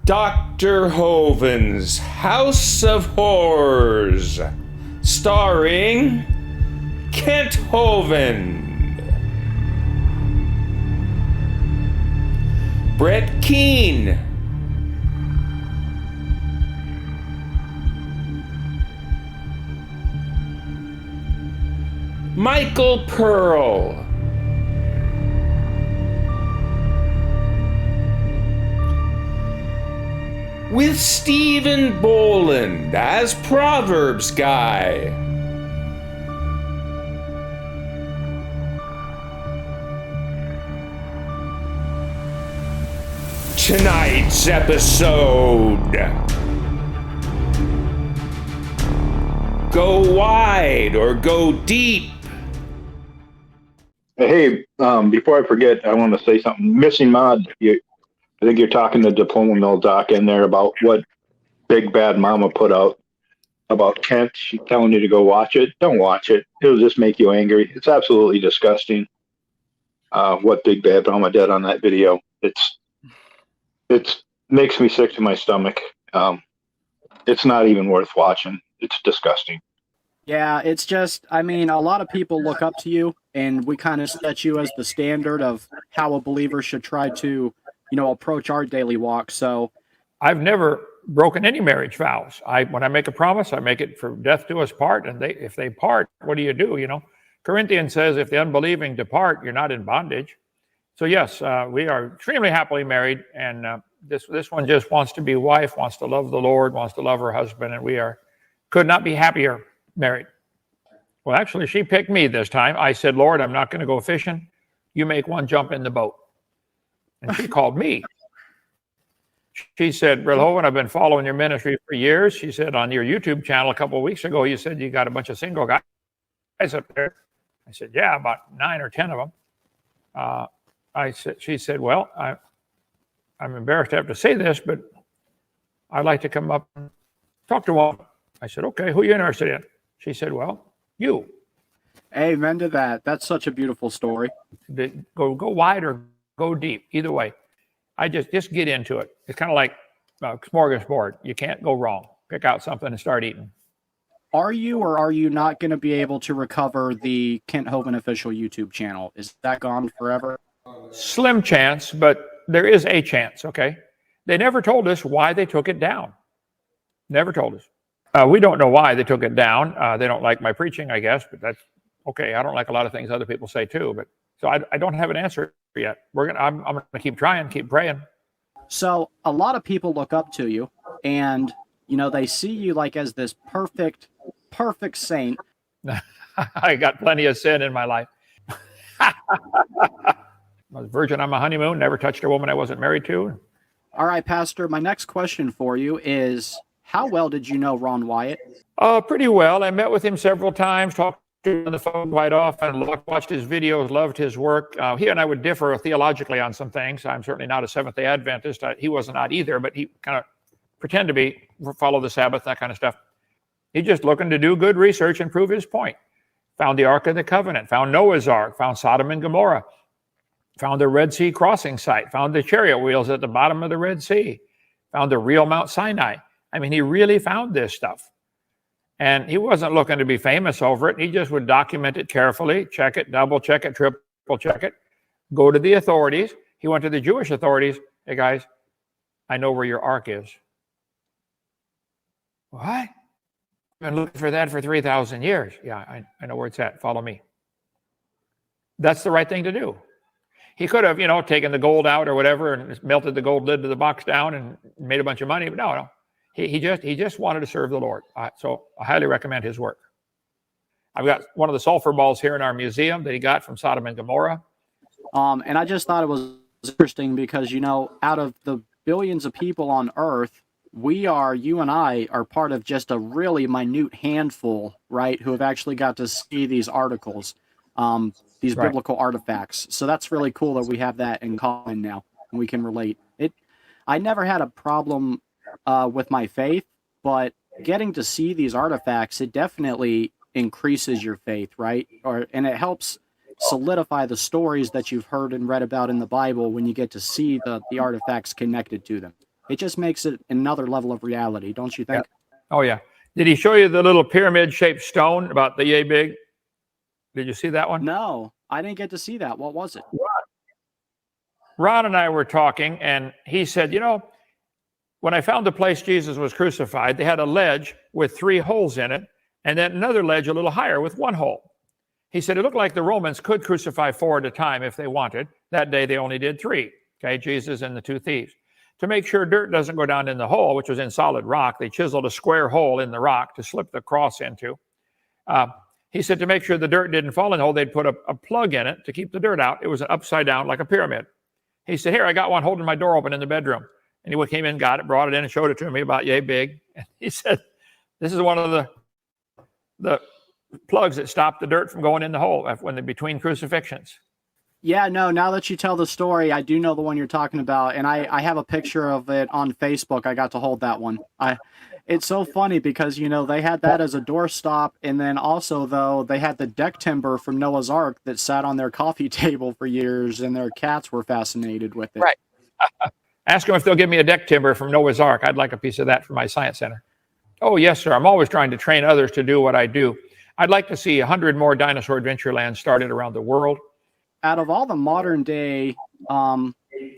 Dr. Hovind's House of Horrors, starring Kent Hovind, Brett Keane, Michael Pearl, with Stephen Bowlin as Proverbs guy. Tonight's episode: go wide or go deep. Hey, before I forget, I want to say something. Missing Mod, I think you're talking to Diploma Mill Doc in there about what Big Bad Mama put out about Kent. She's telling you to go watch it. Don't watch it. It'll just make you angry. It's absolutely disgusting what Big Bad Mama did on that video. It makes me sick to my stomach. It's not even worth watching. It's disgusting. Yeah, it's just, I mean, a lot of people look up to you, and we kind of set you as the standard of how a believer should try to, approach our daily walk. So I've never broken any marriage vows. When I make a promise, I make it for death do us part. And if they part, what do you do? Corinthians says, if the unbelieving depart, you're not in bondage. So yes, we are extremely happily married. And this one just wants to be wife, wants to love the Lord, wants to love her husband. And could not be happier married. Well, actually, she picked me this time. I said, Lord, I'm not going to go fishing. You make one jump in the boat. And she called me. She said, Brett Hovind, I've been following your ministry for years. She said, on your YouTube channel a couple of weeks ago, you said you got a bunch of single guys up there. I said, yeah, about 9 or 10 of them. She said, well, I'm embarrassed to have to say this, but I'd like to come up and talk to one. I said, okay, who are you interested in? She said, well, you. Amen to that. That's such a beautiful story. Go wide or go deep. Either way. I just get into it. It's kind of like a smorgasbord. You can't go wrong. Pick out something and start eating. Are you or are you not going to be able to recover the Kent Hovind official YouTube channel? Is that gone forever? Slim chance, but there is a chance, okay? They never told us why they took it down. Never told us. We don't know why they took it down. They don't like my preaching, I guess, but that's okay. I don't like a lot of things other people say too, but so I don't have an answer yet. I'm going to keep trying, keep praying. So a lot of people look up to you, and they see you like as this perfect saint. I got plenty of sin in my life. I was virgin on my honeymoon, never touched a woman I wasn't married to. All right, Pastor, my next question for you is, how well did you know Ron Wyatt? Pretty well. I met with him several times, talked to him on the phone quite often, watched his videos, loved his work. He and I would differ theologically on some things. I'm certainly not a Seventh-day Adventist. He was not either, but he kind of pretend to be, follow the Sabbath, that kind of stuff. He's just looking to do good research and prove his point. Found the Ark of the Covenant, found Noah's Ark, found Sodom and Gomorrah, found the Red Sea crossing site, found the chariot wheels at the bottom of the Red Sea, found the real Mount Sinai. I mean, he really found this stuff. And he wasn't looking to be famous over it. He just would document it carefully, check it, double check it, triple check it, go to the authorities. He went to the Jewish authorities. Hey, guys, I know where your ark is. What? I've been looking for that for 3,000 years. Yeah, I know where it's at. Follow me. That's the right thing to do. He could have, taken the gold out or whatever and melted the gold lid to the box down and made a bunch of money. But no. He just wanted to serve the Lord. So I highly recommend his work. I've got one of the sulfur balls here in our museum that he got from Sodom and Gomorrah. And I just thought it was interesting because, out of the billions of people on Earth, you and I are part of just a really minute handful, right, who have actually got to see these articles, these right. biblical artifacts. So that's really cool that we have that in common now, and we can relate. I never had a problem with my faith, but getting to see these artifacts, it definitely increases your faith, right? And it helps solidify the stories that you've heard and read about in the Bible when you get to see the artifacts connected to them. it just makes it another level of reality, don't you think? Yeah. Oh, yeah. Did he show you the little pyramid-shaped stone about the yay big? Did you see that one? No, I didn't get to see that. What was it? Ron and I were talking, and he said, you know, when I found the place Jesus was crucified, they had a ledge with 3 holes in it, and then another ledge a little higher with 1 hole. He said it looked like the Romans could crucify 4 at a time if they wanted. That day they only did 3, okay, Jesus and the 2 thieves. To make sure dirt doesn't go down in the hole, which was in solid rock, they chiseled a square hole in the rock to slip the cross into. He said to make sure the dirt didn't fall in the hole, they'd put a plug in it to keep the dirt out. It was an upside down like a pyramid. He said, here, I got one holding my door open in the bedroom. And he came in, got it, brought it in, and showed it to me about yay big. And he said, this is one of the plugs that stop the dirt from going in the hole when they're between crucifixions. Yeah, no, now that you tell the story, I do know the one you're talking about, and I have a picture of it on Facebook. I got to hold that one. It's so funny because, you know, they had that as a doorstop, and then also, though, they had the deck timber from Noah's Ark that sat on their coffee table for years, and their cats were fascinated with it. Right. Ask them if they'll give me a deck timber from Noah's Ark. I'd like a piece of that for my science center. Oh, yes, sir. I'm always trying to train others to do what I do. I'd like to see 100 more dinosaur adventurelands started around the world. Out of all the modern day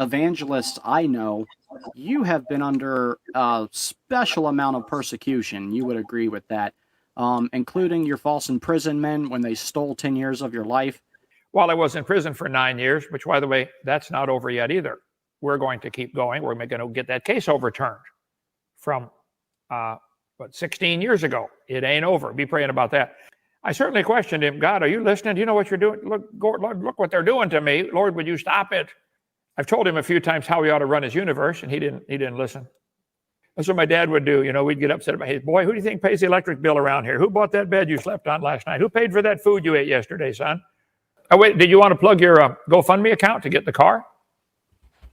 evangelists I know, you have been under a special amount of persecution. You would agree with that, including your false imprisonment when they stole 10 years of your life. While I was in prison for 9 years, which, by the way, that's not over yet either. We're going to keep going. We're going to get that case overturned from, 16 years ago. It ain't over. Be praying about that. I certainly questioned him. God, are you listening? Do you know what you're doing? Look, Lord, look what they're doing to me. Lord, would you stop it? I've told him a few times how he ought to run his universe, and he didn't listen. That's what my dad would do. You know, we'd get upset about, hey, boy, who do you think pays the electric bill around here? Who bought that bed you slept on last night? Who paid for that food you ate yesterday, son? Oh, wait, did you want to plug your GoFundMe account to get the car?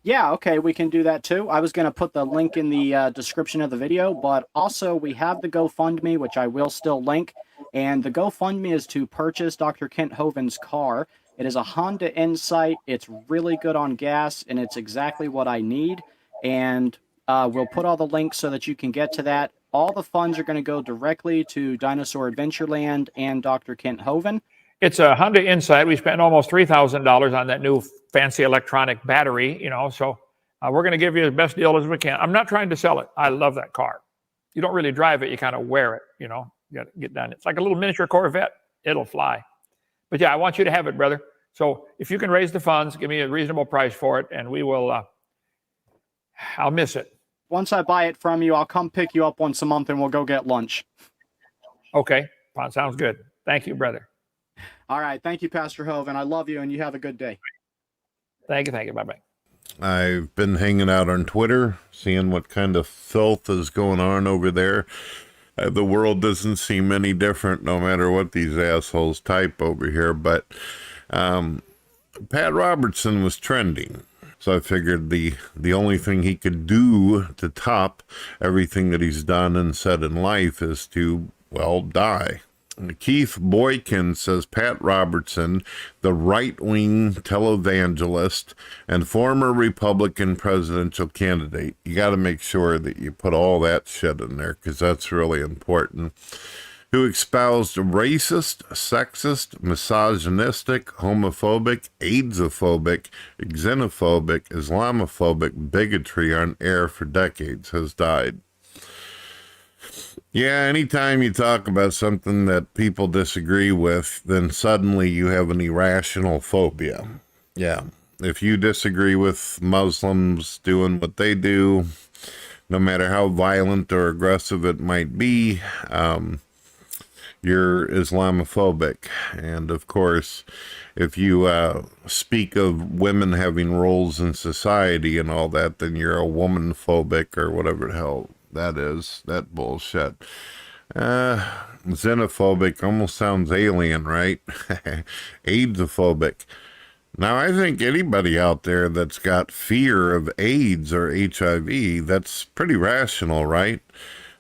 Yeah, okay, we can do that too. I was going to put the link in the description of the video, but also we have the GoFundMe, which I will still link. And the GoFundMe is to purchase Dr. Kent Hovind's car. It is a Honda Insight. It's really good on gas, and it's exactly what I need. And we'll put all the links so that you can get to that. All the funds are going to go directly to Dinosaur Adventureland and Dr. Kent Hovind. It's a Honda Insight. We spent almost $3,000 on that new fancy electronic battery, you know, so we're going to give you the best deal as we can. I'm not trying to sell it. I love that car. You don't really drive it. You kind of wear it, you know. You got to get done. It's like a little miniature Corvette. It'll fly. But yeah, I want you to have it, brother. So if you can raise the funds, give me a reasonable price for it, and we will, I'll miss it. Once I buy it from you, I'll come pick you up once a month and we'll go get lunch. Okay. Sounds good. Thank you, brother. All right. Thank you, Pastor Hovind. I love you, and you have a good day. Thank you. Bye-bye. I've been hanging out on Twitter, seeing what kind of filth is going on over there. The world doesn't seem any different no matter what these assholes type over here, but Pat Robertson was trending. So I figured the only thing he could do to top everything that he's done and said in life is to, well, die. Keith Boykin says Pat Robertson, the right-wing televangelist and former Republican presidential candidate. You got to make sure that you put all that shit in there because that's really important. Who espoused racist, sexist, misogynistic, homophobic, AIDSophobic, xenophobic, Islamophobic bigotry on air for decades, has died. Yeah, anytime you talk about something that people disagree with, then suddenly you have an irrational phobia. Yeah, if you disagree with Muslims doing what they do, no matter how violent or aggressive it might be, you're Islamophobic. And of course, if you speak of women having roles in society and all that, then you're a woman-phobic or whatever the hell that is, that bullshit. Xenophobic almost sounds alien, right? AIDSophobic. Now, I think anybody out there that's got fear of AIDS or HIV, that's pretty rational, right?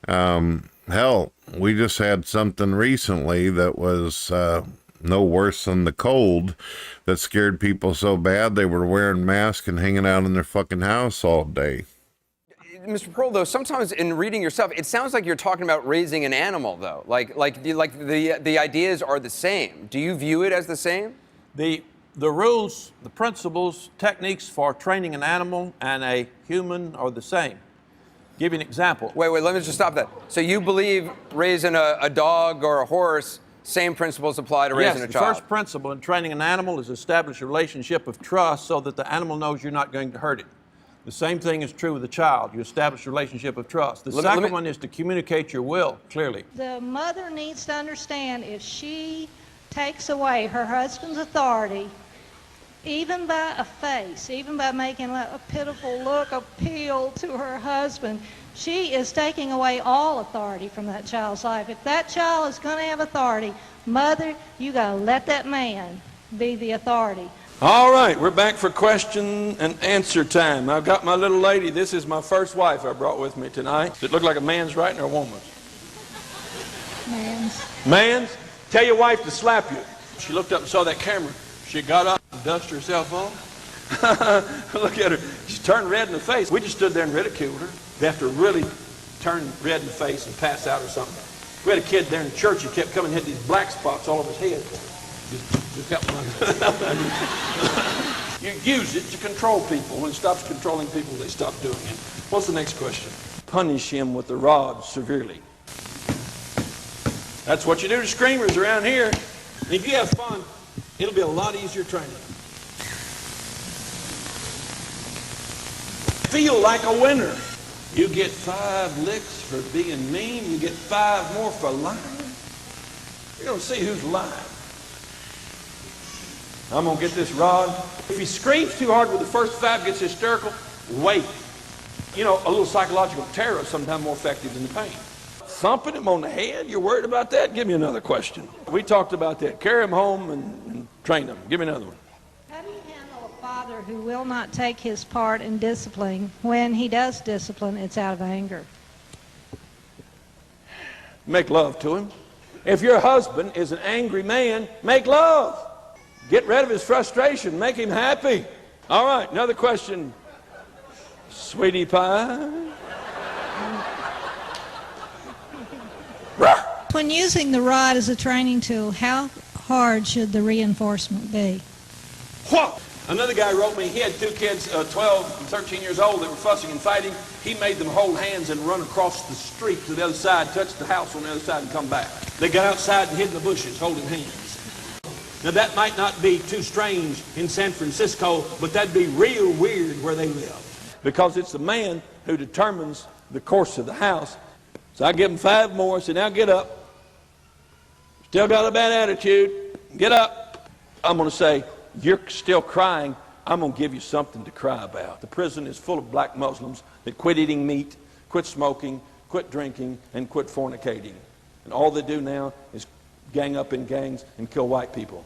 Hell, we just had something recently that was no worse than the cold that scared people so bad they were wearing masks and hanging out in their fucking house all day. Mr. Pearl, though, sometimes in reading your stuff, it sounds like you're talking about raising an animal, though. Like the ideas are the same. Do you view it as the same? The rules, the principles, techniques for training an animal and a human are the same. Give you an example. Wait, let me just stop that. So you believe raising a dog or a horse, same principles apply to raising a child? Yes, the first principle in training an animal is establish a relationship of trust so that the animal knows you're not going to hurt it. The same thing is true with a child. You establish a relationship of trust. The second one is to communicate your will clearly. The mother needs to understand if she takes away her husband's authority, even by a face, even by making a pitiful look appeal to her husband, she is taking away all authority from that child's life. If that child is going to have authority, mother, you got to let that man be the authority. All right, we're back for question and answer time. I've got my little lady. This is my first wife I brought with me tonight. Does it look like a man's writing or a woman's? Man's. Man's? Tell your wife to slap you. She looked up and saw that camera. She got up and dusted herself off. Look at her. She turned red in the face. We just stood there and ridiculed her. They have to really turn red in the face and pass out or something. We had a kid there in church. He kept coming and had these black spots all over his head. Just kept You use it to control people. When it stops controlling people, they stop doing it. What's the next question? Punish him with the rod severely. That's what you do to screamers around here. And if you have fun, it'll be a lot easier training. Feel like a winner. You get 5 licks for being mean. You get 5 more for lying. You're going to see who's lying. I'm going to get this rod. If he screams too hard with the first 5, gets hysterical, wait. You know, a little psychological terror is sometimes more effective than the pain. Thumping him on the head, you're worried about that? Give me another question. We talked about that. Carry him home and train him. Give me another one. How do you handle a father who will not take his part in discipline? When he does discipline, it's out of anger. Make love to him. If your husband is an angry man, make love. Get rid of his frustration. Make him happy. All right, another question. Sweetie pie. When using the rod as a training tool, how hard should the reinforcement be? What? Another guy wrote me, he had 2 kids, 12 and 13 years old, that were fussing and fighting. He made them hold hands and run across the street to the other side, touch the house on the other side and come back. They got outside and hid in the bushes holding hands. Now that might not be too strange in San Francisco, but that'd be real weird where they live. Because it's the man who determines the course of the house. So I give him 5 more, so now get up. Still got a bad attitude, get up. I'm going to say, you're still crying, I'm going to give you something to cry about. The prison is full of black Muslims that quit eating meat, quit smoking, quit drinking, and quit fornicating. And all they do now is gang up in gangs and kill white people.